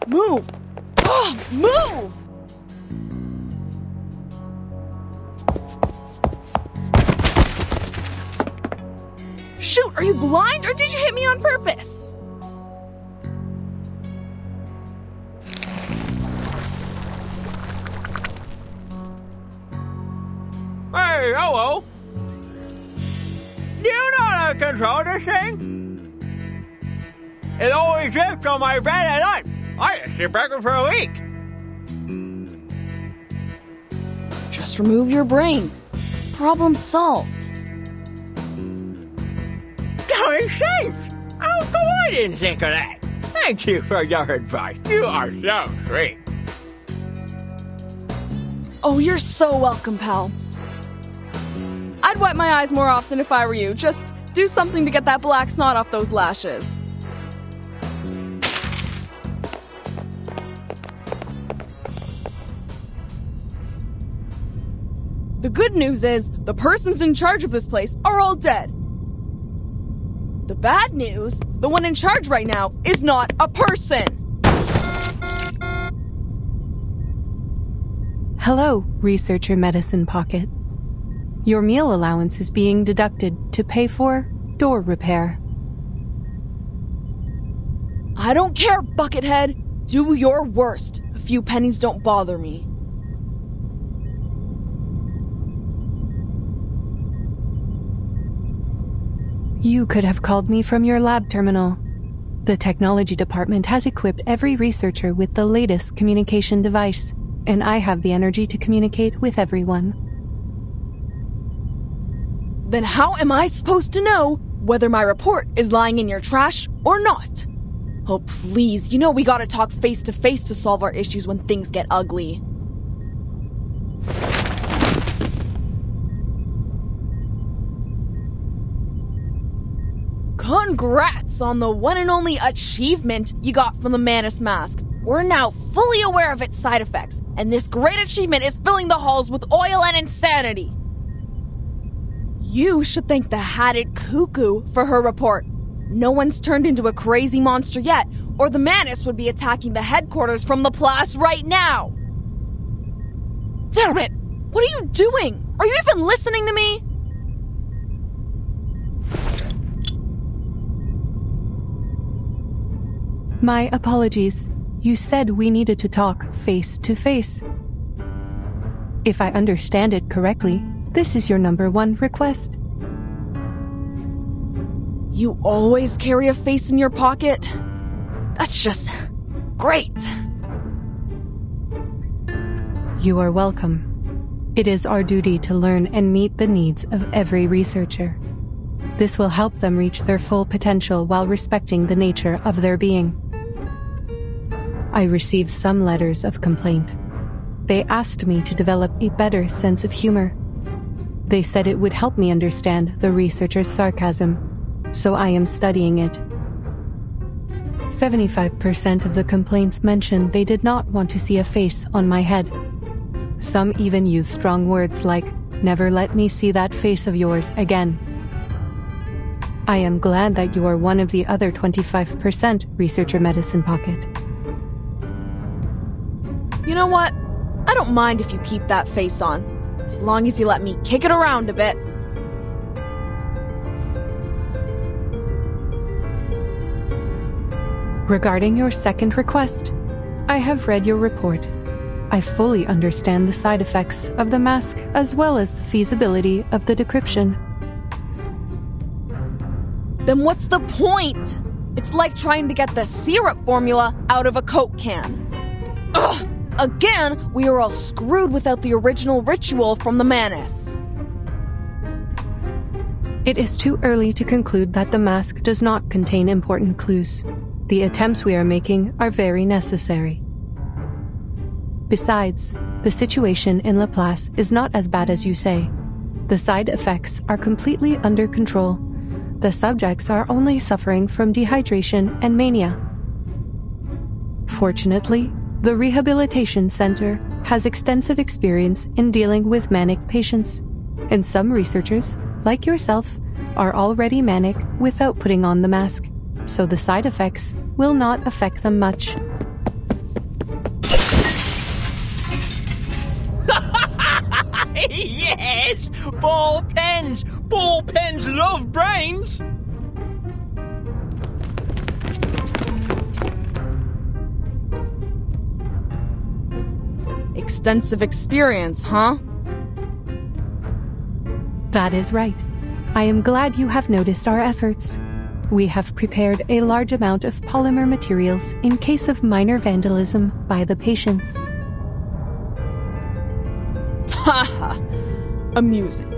Move! Oh, move! Shoot, are you blind or did you hit me on purpose? Hey, hello. Do you know how to control this thing? It always drifts on my bed at night. I just sit back for a week. Just remove your brain. Problem solved. Going safe. How come I didn't think of that? Thank you for your advice. You are so sweet. Oh, you're so welcome, pal. I'd wipe my eyes more often if I were you. Just do something to get that black snot off those lashes. The good news is, the persons in charge of this place are all dead. The bad news, the one in charge right now is not a person. Hello, Researcher Medicine Pocket. Your meal allowance is being deducted to pay for door repair. I don't care, Buckethead. Do your worst. A few pennies don't bother me. You could have called me from your lab terminal. The technology department has equipped every researcher with the latest communication device, and I have the energy to communicate with everyone. Then how am I supposed to know whether my report is lying in your trash or not? Oh, please, you know we gotta talk face to face to solve our issues when things get ugly. Congrats on the one and only achievement you got from the Manus mask. We're now fully aware of its side effects, and this great achievement is filling the halls with oil and insanity. You should thank the Hatted Cuckoo for her report. No one's turned into a crazy monster yet, or the Manus would be attacking the headquarters from the Place right now. Damn it! What are you doing? Are you even listening to me? My apologies. You said we needed to talk face to face. If I understand it correctly, this is your #1 request. You always carry a face in your pocket? That's just great. You are welcome. It is our duty to learn and meet the needs of every researcher. This will help them reach their full potential while respecting the nature of their being. I received some letters of complaint. They asked me to develop a better sense of humor. They said it would help me understand the researcher's sarcasm, so I am studying it. 75% of the complaints mentioned they did not want to see a face on my head. Some even used strong words like, "Never let me see that face of yours again." I am glad that you are one of the other 25%, Researcher Medicine Pocket. You know what? I don't mind if you keep that face on, as long as you let me kick it around a bit. Regarding your second request, I have read your report. I fully understand the side effects of the mask as well as the feasibility of the decryption. Then what's the point? It's like trying to get the syrup formula out of a Coke can. Ugh! Again, we are all screwed without the original ritual from the Manus. It is too early to conclude that the mask does not contain important clues. The attempts we are making are very necessary. Besides, the situation in Laplace is not as bad as you say. The side effects are completely under control. The subjects are only suffering from dehydration and mania. Fortunately, the Rehabilitation Center has extensive experience in dealing with manic patients, and some researchers, like yourself, are already manic without putting on the mask, so the side effects will not affect them much. Ball pens! Ball pens love brains! Extensive experience, huh? That is right. I am glad you have noticed our efforts. We have prepared a large amount of polymer materials in case of minor vandalism by the patients. Haha, amusing.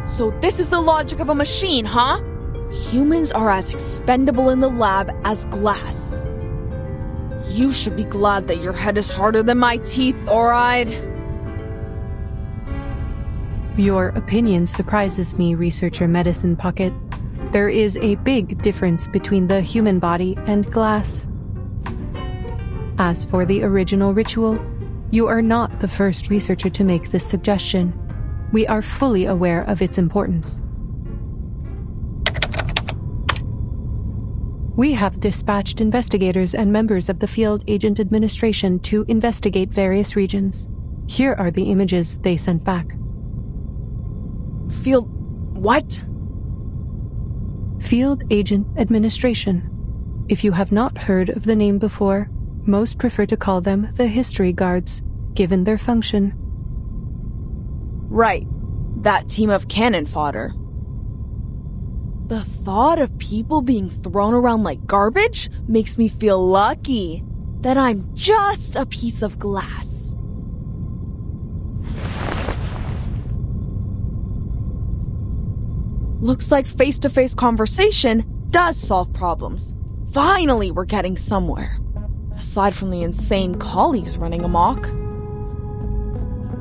So this is the logic of a machine, huh? Humans are as expendable in the lab as glass. You should be glad that your head is harder than my teeth, alright? Your opinion surprises me, Researcher Medicine Pocket. There is a big difference between the human body and glass. As for the original ritual, you are not the first researcher to make this suggestion. We are fully aware of its importance. We have dispatched investigators and members of the Field Agent Administration to investigate various regions. Here are the images they sent back. Field... what? Field Agent Administration. If you have not heard of the name before, most prefer to call them the History Guards, given their function. Right. That team of cannon fodder. The thought of people being thrown around like garbage makes me feel lucky that I'm just a piece of glass. Looks like face-to-face conversation does solve problems. Finally, we're getting somewhere. Aside from the insane colleagues running amok.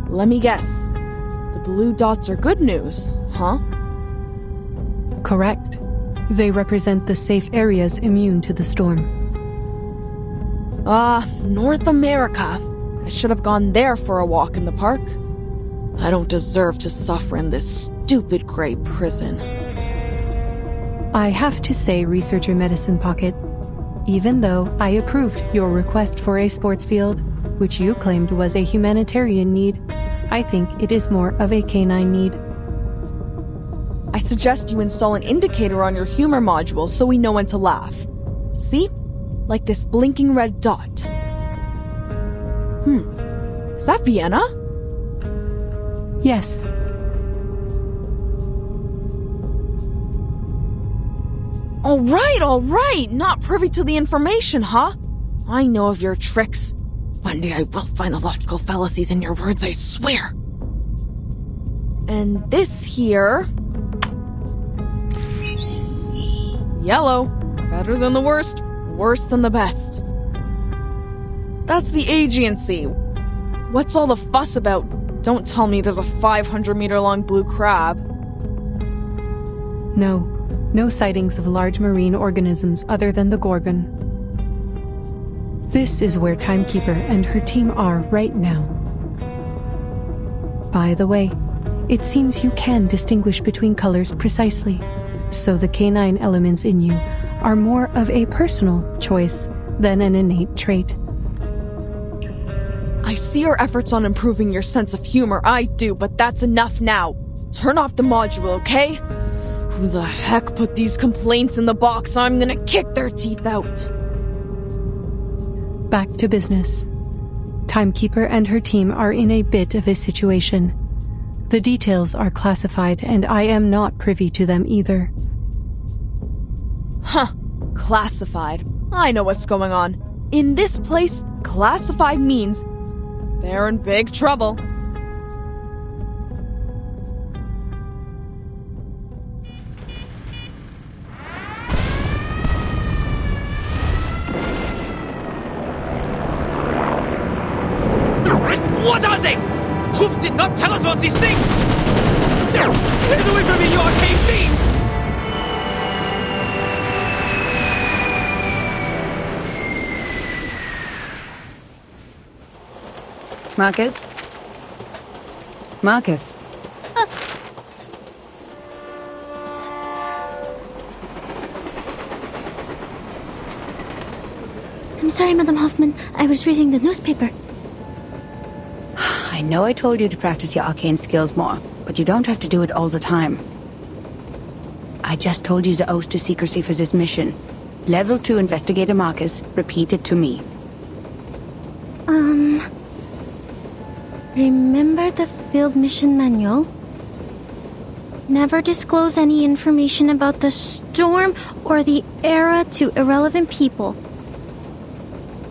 Let me guess. The blue dots are good news, huh? Correct. They represent the safe areas immune to the storm. North America. I should have gone there for a walk in the park. I don't deserve to suffer in this stupid gray prison. I have to say, Researcher Medicine Pocket, even though I approved your request for a sports field, which you claimed was a humanitarian need, I think it is more of a canine need. I suggest you install an indicator on your humor module so we know when to laugh. See? Like this blinking red dot. Is that Vienna? Yes. All right! Not privy to the information, huh? I know of your tricks. One day I will find the logical fallacies in your words, I swear. And this here... yellow. Better than the worst, worse than the best. That's the agency. What's all the fuss about? Don't tell me there's a 500-meter-long blue crab. No sightings of large marine organisms other than the Gorgon. This is where Timekeeper and her team are right now. By the way, it seems you can distinguish between colors precisely, so the canine elements in you are more of a personal choice than an innate trait. I see your efforts on improving your sense of humor, I do, but that's enough now. Turn off the module, okay? Who the heck put these complaints in the box? I'm gonna kick their teeth out. Back to business. Timekeeper and her team are in a bit of a situation. The details are classified, and I am not privy to them either. Huh. Classified. I know what's going on. In this place, classified means they're in big trouble. What are they? Hoop did not tell us about these things! Get away from me, you arcane fiends! Marcus? Marcus? I'm sorry, Madam Hoffman. I was reading the newspaper. I know I told you to practice your arcane skills more, But you don't have to do it all the time. I just told you the oath to secrecy for this mission. Level 2 Investigator Marcus, repeat it to me. Remember the field mission manual? Never disclose any information about the storm or the era to irrelevant people.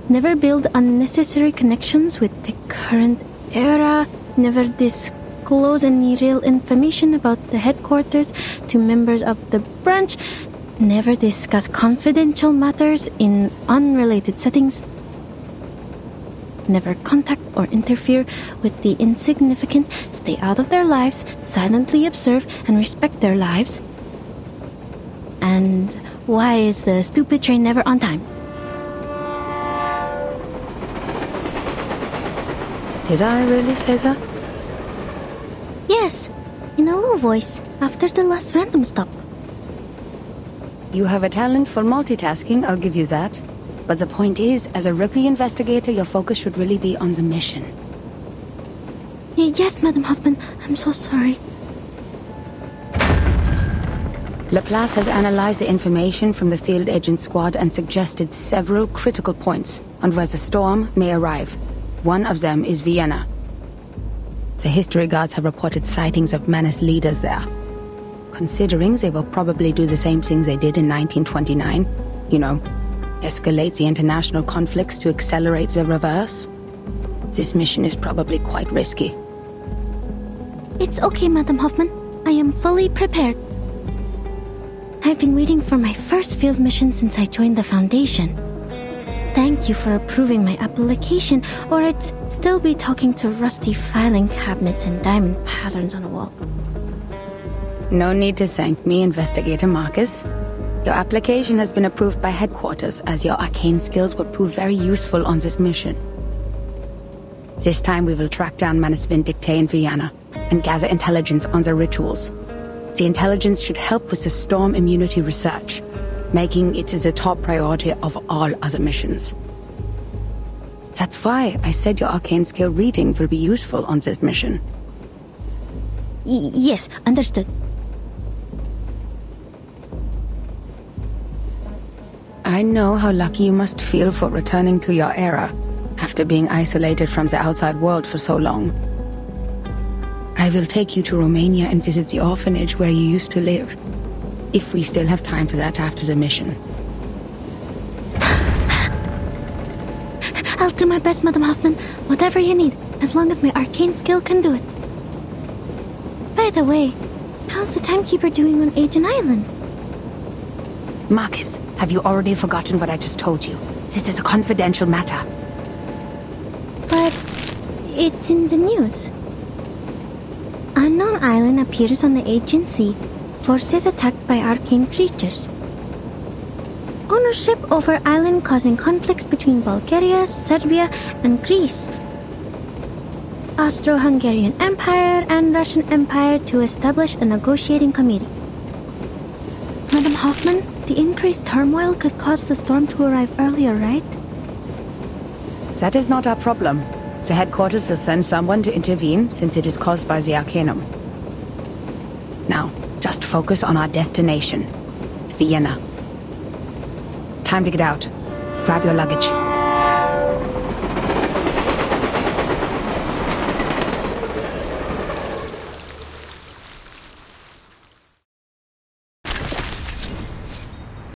Never build unnecessary connections with the current era. Never disclose any real information about the headquarters to members of the branch. Never discuss confidential matters in unrelated settings. Never contact or interfere with the insignificant. Stay out of their lives, silently observe and respect their lives. And why is the stupid train never on time? Did I really say that? Yes, in a low voice, after the last random stop. You have a talent for multitasking, I'll give you that. But the point is, as a rookie investigator, your focus should really be on the mission. Yes, Madam Hoffman, I'm so sorry. Laplace has analyzed the information from the field agent squad and suggested several critical points on where the storm may arrive. One of them is Vienna. The history guards have reported sightings of menace leaders there. Considering they will probably do the same things they did in 1929, you know, escalate the international conflicts to accelerate the reverse, this mission is probably quite risky. It's okay, Madam Hoffman. I am fully prepared. I've been waiting for my first field mission since I joined the Foundation. Thank you for approving my application, or I'd still be talking to rusty filing cabinets and diamond patterns on a wall. No need to thank me, Investigator Marcus. Your application has been approved by headquarters, as your arcane skills will prove very useful on this mission. This time we will track down Manus Vindictae in Vienna and gather intelligence on the rituals. The intelligence should help with the storm immunity research, making it the top priority of all other missions. That's why I said your arcane skill reading will be useful on this mission. Yes, understood. I know how lucky you must feel for returning to your era, after being isolated from the outside world for so long. I will take you to Romania and visit the orphanage where you used to live, if we still have time for that after the mission. I'll do my best, Madam Hoffman. Whatever you need, as long as my arcane skill can do it. By the way, how's the timekeeper doing on Agent Island? Marcus, have you already forgotten what I just told you? This is a confidential matter. But it's in the news. Unknown island appears on the agency. Forces attacked by arcane creatures. Ownership over island causing conflicts between Bulgaria, Serbia, and Greece. Austro-Hungarian Empire and Russian Empire to establish a negotiating committee. Madam Hoffman, the increased turmoil could cause the storm to arrive earlier, right? That is not our problem. The headquarters will send someone to intervene since it is caused by the Arcanum. Now, just focus on our destination, Vienna. Time to get out. Grab your luggage.